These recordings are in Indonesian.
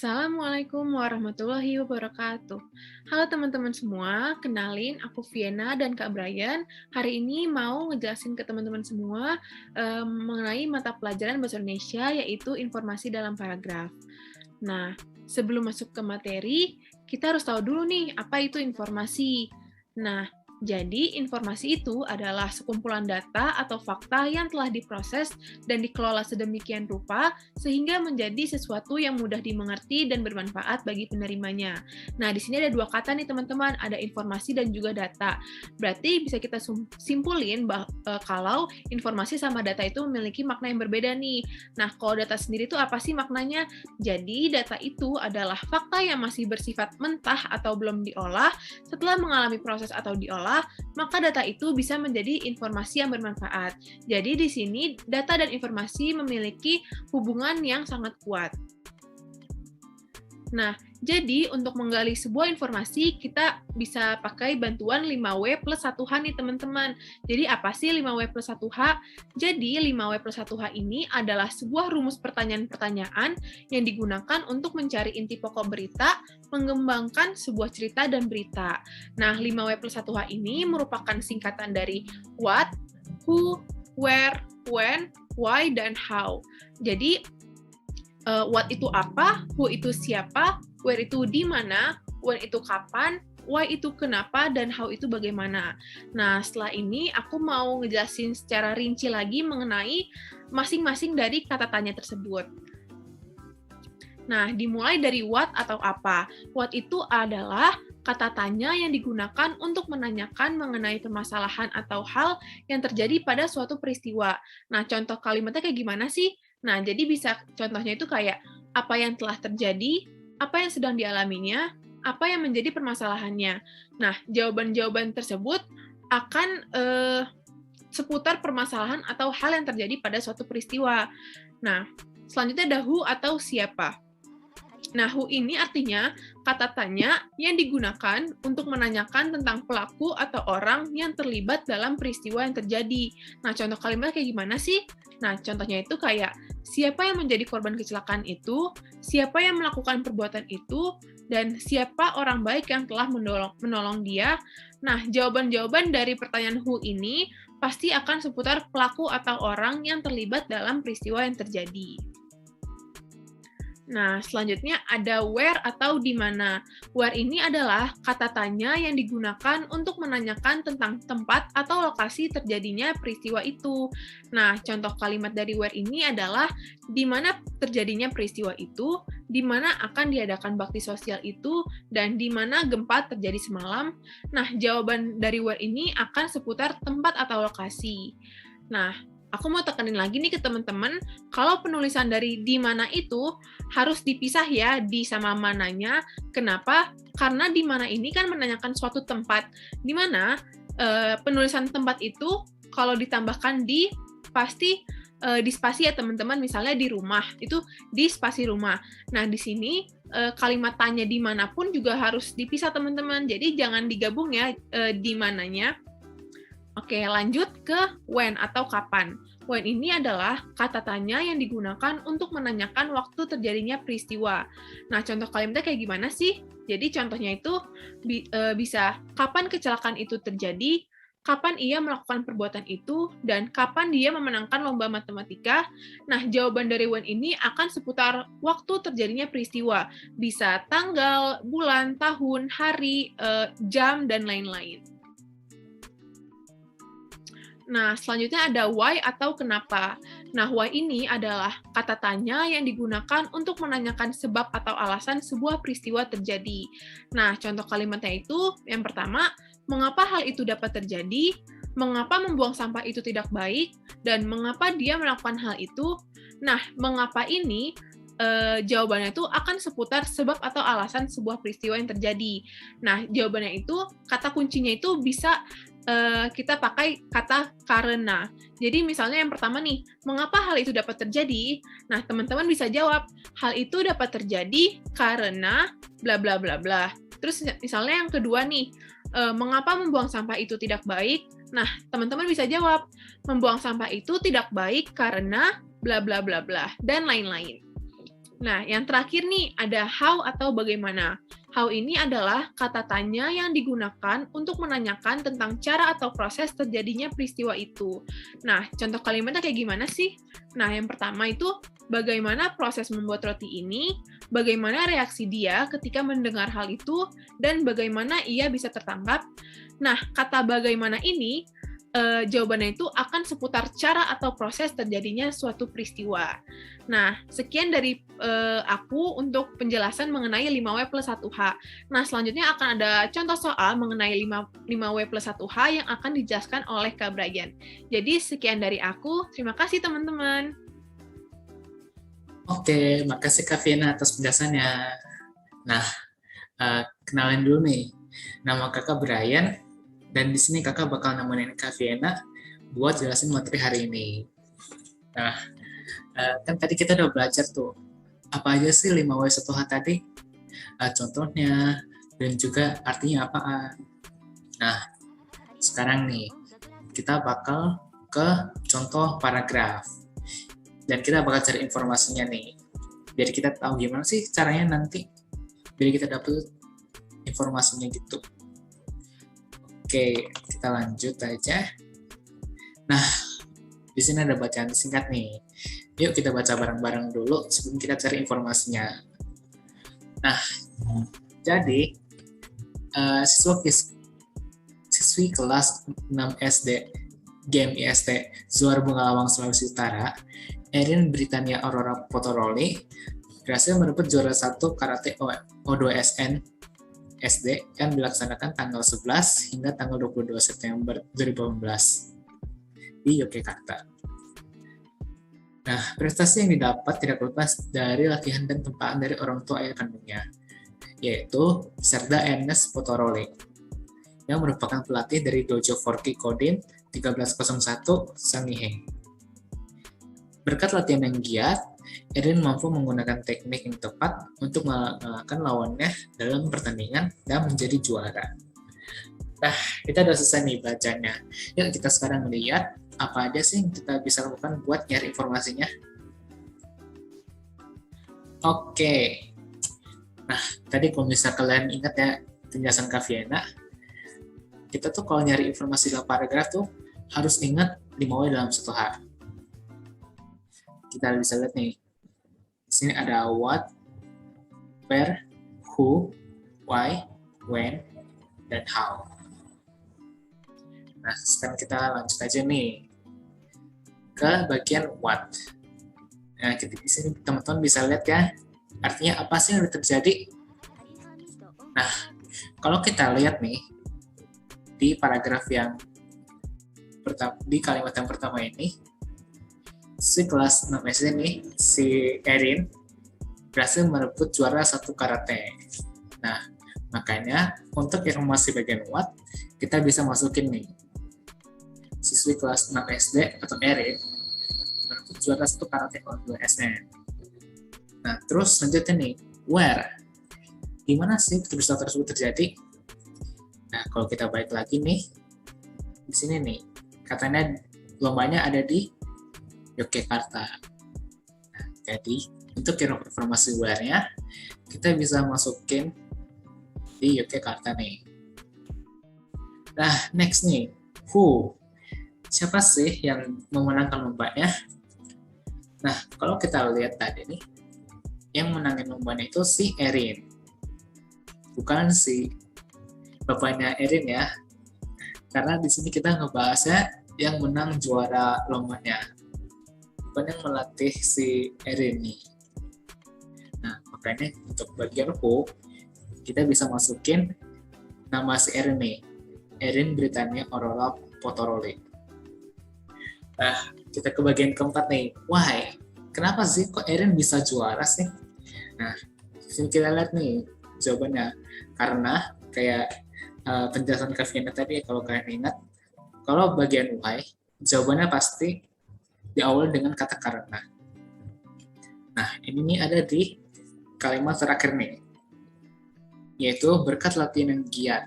Assalamualaikum warahmatullahi wabarakatuh. Halo teman-teman semua, kenalin aku Vienna dan Kak Brian. Hari ini mau ngejelasin ke teman-teman semua mengenai mata pelajaran Bahasa Indonesia, yaitu informasi dalam paragraf. Nah, sebelum masuk ke materi, kita harus tahu dulu nih, apa itu informasi. Nah, jadi informasi itu adalah sekumpulan data atau fakta yang telah diproses dan dikelola sedemikian rupa sehingga menjadi sesuatu yang mudah dimengerti dan bermanfaat bagi penerimanya. Nah, di sini ada dua kata nih teman-teman, ada informasi dan juga data. Berarti bisa kita simpulin kalau informasi sama data itu memiliki makna yang berbeda nih. Nah, kalau data sendiri itu apa sih maknanya? Jadi, data itu adalah fakta yang masih bersifat mentah atau belum diolah. Setelah mengalami proses atau diolah, maka data itu bisa menjadi informasi yang bermanfaat. Jadi di sini data dan informasi memiliki hubungan yang sangat kuat. Nah, jadi untuk menggali sebuah informasi, kita bisa pakai bantuan 5W plus 1H nih teman-teman. Jadi apa sih 5W plus 1H? Jadi 5W plus 1H ini adalah sebuah rumus pertanyaan-pertanyaan yang digunakan untuk mencari inti pokok berita, mengembangkan sebuah cerita dan berita. Nah, 5W plus 1H ini merupakan singkatan dari what, who, where, when, why, dan how. Jadi what itu apa, who itu siapa, where itu di mana, when itu kapan, why itu kenapa, dan how itu bagaimana. Nah, setelah ini aku mau ngejelasin secara rinci lagi mengenai masing-masing dari kata tanya tersebut. Nah, dimulai dari what atau apa. What itu adalah kata tanya yang digunakan untuk menanyakan mengenai permasalahan atau hal yang terjadi pada suatu peristiwa. Nah, contoh kalimatnya kayak gimana sih? Nah, jadi bisa contohnya itu kayak apa yang telah terjadi, apa yang sedang dialaminya, apa yang menjadi permasalahannya. Nah, jawaban-jawaban tersebut akan seputar permasalahan atau hal yang terjadi pada suatu peristiwa. Nah, selanjutnya ada who atau siapa. Nah, who ini artinya kata tanya yang digunakan untuk menanyakan tentang pelaku atau orang yang terlibat dalam peristiwa yang terjadi. Nah, contoh kalimat kayak gimana sih? Nah, contohnya itu kayak, siapa yang menjadi korban kecelakaan itu, siapa yang melakukan perbuatan itu, dan siapa orang baik yang telah menolong dia. Nah, jawaban-jawaban dari pertanyaan who ini pasti akan seputar pelaku atau orang yang terlibat dalam peristiwa yang terjadi. Nah, selanjutnya ada where atau di mana. Where ini adalah kata tanya yang digunakan untuk menanyakan tentang tempat atau lokasi terjadinya peristiwa itu. Nah, contoh kalimat dari where ini adalah di mana terjadinya peristiwa itu, di mana akan diadakan bakti sosial itu, dan di mana gempa terjadi semalam. Nah, jawaban dari where ini akan seputar tempat atau lokasi. Nah, aku mau tekenin lagi nih ke teman-teman, kalau penulisan dari di mana itu harus dipisah ya, di sama mananya. Kenapa? Karena di mana ini kan menanyakan suatu tempat, di mana penulisan tempat itu kalau ditambahkan di, pasti di spasi ya teman-teman, misalnya di rumah, itu di spasi rumah. Nah, di sini kalimat tanya dimanapun juga harus dipisah teman-teman, jadi jangan digabung ya di mananya. Oke, lanjut ke when atau kapan. When ini adalah kata tanya yang digunakan untuk menanyakan waktu terjadinya peristiwa. Nah, contoh kalimatnya kayak gimana sih? Jadi contohnya itu bisa kapan kecelakaan itu terjadi, kapan ia melakukan perbuatan itu, dan kapan dia memenangkan lomba matematika. Nah, jawaban dari when ini akan seputar waktu terjadinya peristiwa. Bisa tanggal, bulan, tahun, hari, jam, dan lain-lain. Nah, selanjutnya ada why atau kenapa. Nah, why ini adalah kata tanya yang digunakan untuk menanyakan sebab atau alasan sebuah peristiwa terjadi. Nah, contoh kalimatnya itu, yang pertama, mengapa hal itu dapat terjadi, mengapa membuang sampah itu tidak baik, dan mengapa dia melakukan hal itu. Nah, mengapa ini jawabannya itu akan seputar sebab atau alasan sebuah peristiwa yang terjadi. Nah, jawabannya itu, kata kuncinya itu bisa kita pakai kata karena. Jadi misalnya yang pertama nih, mengapa hal itu dapat terjadi? Nah, teman-teman bisa jawab, hal itu dapat terjadi karena bla bla bla bla. Terus misalnya yang kedua nih, mengapa membuang sampah itu tidak baik? Nah, teman-teman bisa jawab, membuang sampah itu tidak baik karena bla bla bla bla, dan lain-lain. Nah, yang terakhir nih ada how atau bagaimana. How ini adalah kata tanya yang digunakan untuk menanyakan tentang cara atau proses terjadinya peristiwa itu. Nah, contoh kalimatnya kayak gimana sih? Nah, yang pertama itu bagaimana proses membuat roti ini, bagaimana reaksi dia ketika mendengar hal itu, dan bagaimana ia bisa tertangkap. Nah, kata bagaimana ini jawabannya itu akan seputar cara atau proses terjadinya suatu peristiwa. Nah, sekian dari aku untuk penjelasan mengenai 5W plus 1H. Nah, selanjutnya akan ada contoh soal mengenai 5W plus 1H yang akan dijelaskan oleh Kak Brian. Jadi, sekian dari aku. Terima kasih, teman-teman. Oke, makasih Kak Viena atas penjelasannya. Nah, kenalin dulu nih. Nama kakak Brian, dan di sini kakak bakal nemenin Kak Viena buat jelasin materi hari ini. Nah, kan tadi kita udah belajar tuh, apa aja sih 5W1H tadi? Contohnya, dan juga artinya apaan. Nah, sekarang nih, kita bakal ke contoh paragraf. Dan kita bakal cari informasinya nih. Biar kita tahu gimana sih caranya nanti. Biar kita dapet informasinya gitu. Oke, kita lanjut aja. Nah, di sini ada bacaan singkat nih. Yuk kita baca bareng-bareng dulu sebelum kita cari informasinya. Nah, jadi siswi kelas 6 SD GEM IST Zuar Bungalawang Sulawesi Utara, Erin Britania Aurora Potoroli berhasil merebut juara 1 karate O2SN SD yang dilaksanakan tanggal 11 hingga tanggal 22 September 2018 di Yogyakarta. Nah, prestasi yang didapat tidak lepas dari latihan dan tempaan dari orang tua ayah kandungnya, yaitu Serda Ernest Potoroli, yang merupakan pelatih dari Dojo Forky Kodim 1301 Sangihe. Berkat latihan yang giat, Erin mampu menggunakan teknik yang tepat untuk mengalahkan lawannya dalam pertandingan dan menjadi juara. Nah, kita udah selesai nih bacanya. Yuk kita sekarang lihat apa aja sih yang kita bisa lakukan buat nyari informasinya. Oke. Nah, tadi kalau bisa kalian ingat ya penjelasan Kak Viena, kita tuh kalau nyari informasi dalam paragraf tuh harus ingat 5W dalam 1H. Kita bisa lihat nih. Di sini ada what, where, who, why, when, dan how. Nah, sekarang kita lanjut aja nih ke bagian what. Nah, di sini teman-teman bisa lihat ya, artinya apa sih yang terjadi. Nah, kalau kita lihat nih, di paragraf yang pertama, di kalimat yang pertama ini, si kelas 6 SD nih, si Erin, berhasil merebut juara 1 karate. Nah, makanya untuk informasi bagian what, kita bisa masukin nih, siswi kelas 6 SD atau Erin merebut juara 1 karate O2SN. Nah, terus lanjutnya nih, where? Di mana sih peristiwa tersebut terjadi? Nah, kalau kita balik lagi nih, di sini nih, katanya lombanya ada di Yogyakarta. Nah, jadi, untuk informasi where-nya, kita bisa masukin di Yogyakarta nih. Nah, next nih, who? Siapa sih yang memenangkan lombanya? Nah, kalau kita lihat tadi nih, yang menangin lombanya itu si Erin. Bukan si bapaknya Erin ya. Karena di sini kita ngebahasnya yang menang juara lombanya. Bukan yang melatih si Erin nih. Nah, makanya untuk bagian who, kita bisa masukin nama si Erin nih. Erin Britania Aurora Potoroli. Nah, kita ke bagian keempat nih. Why? Kenapa sih kok Erin bisa juara sih? Nah, sini kita lihat nih jawabannya. Karena kayak penjelasan Kak Viena tadi, kalau kalian ingat, kalau bagian why, jawabannya pasti diawali dengan kata karena. Nah, ini nih ada di kalimat terakhir nih, yaitu berkat latihan yang giat.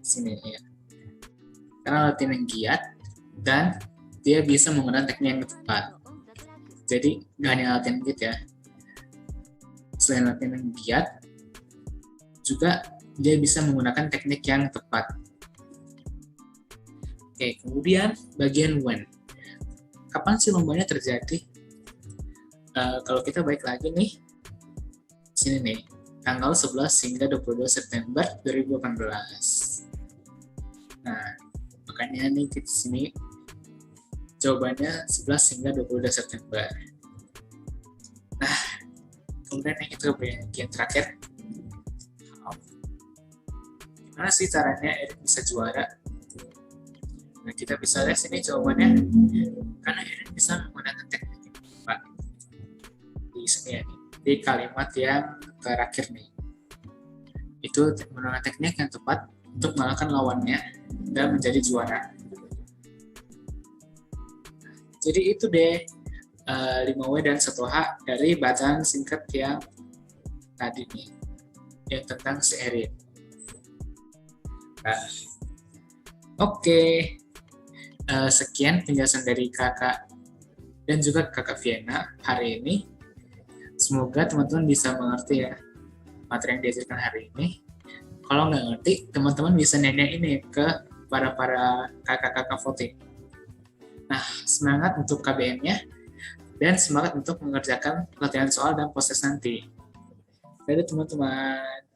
Sini ya. Karena latihan yang giat dan dia bisa menggunakan teknik yang tepat. Jadi nggak hanya latihan giat ya. Selain latihan yang giat, juga dia bisa menggunakan teknik yang tepat. Oke, kemudian bagian when. Kapan sih lombanya terjadi? Kalau kita balik lagi nih, sini nih, tanggal 11 hingga 22 September 2018. Nah, makanya nih di sini jawabannya 11 hingga 22 September. Nah, kemudian yang itu bagian terakhir. Gimana sih caranya Erin bisa juara? Nah, kita bisa lihat sini jawabannya. Karena Erin bisa menggunakan teknik yang tepat. Di sini ya, di kalimat yang terakhir nih. Itu menggunakan teknik yang tepat untuk mengalahkan lawannya dan menjadi juara. Jadi itu deh 5W dan 1H dari bacaan singkat yang tadi nih, yang tentang si Erin. Nah, oke. Sekian penjelasan dari kakak dan juga kakak Vienna hari ini. Semoga teman-teman bisa mengerti ya materi yang diajarkan hari ini. Kalau nggak ngerti, teman-teman bisa nanya ini ke para kakak-kakak voting. Nah, semangat untuk KBM-nya dan semangat untuk mengerjakan latihan soal dan proses nanti. Dadah teman-teman.